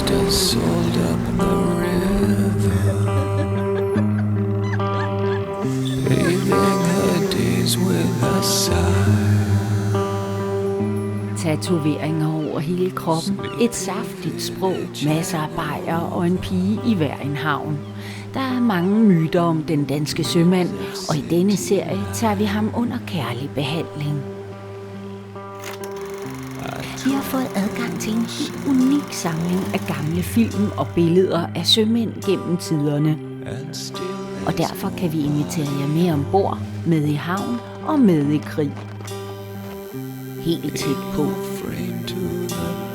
still sold up the river, bathing her days with a sigh. Tatoveringer over hele kroppen, et saftigt sprog, masser af bajer og en pige i hver en havn. Der er mange myter om den danske sømand, og i denne serie tager vi ham under kærlig behandling. Vi har fået adgang til en helt unik samling af gamle film og billeder af sømænd gennem tiderne. Og derfor kan vi invitere jer med ombord, med i havn og med i krig. Helt tæt på. Framed to the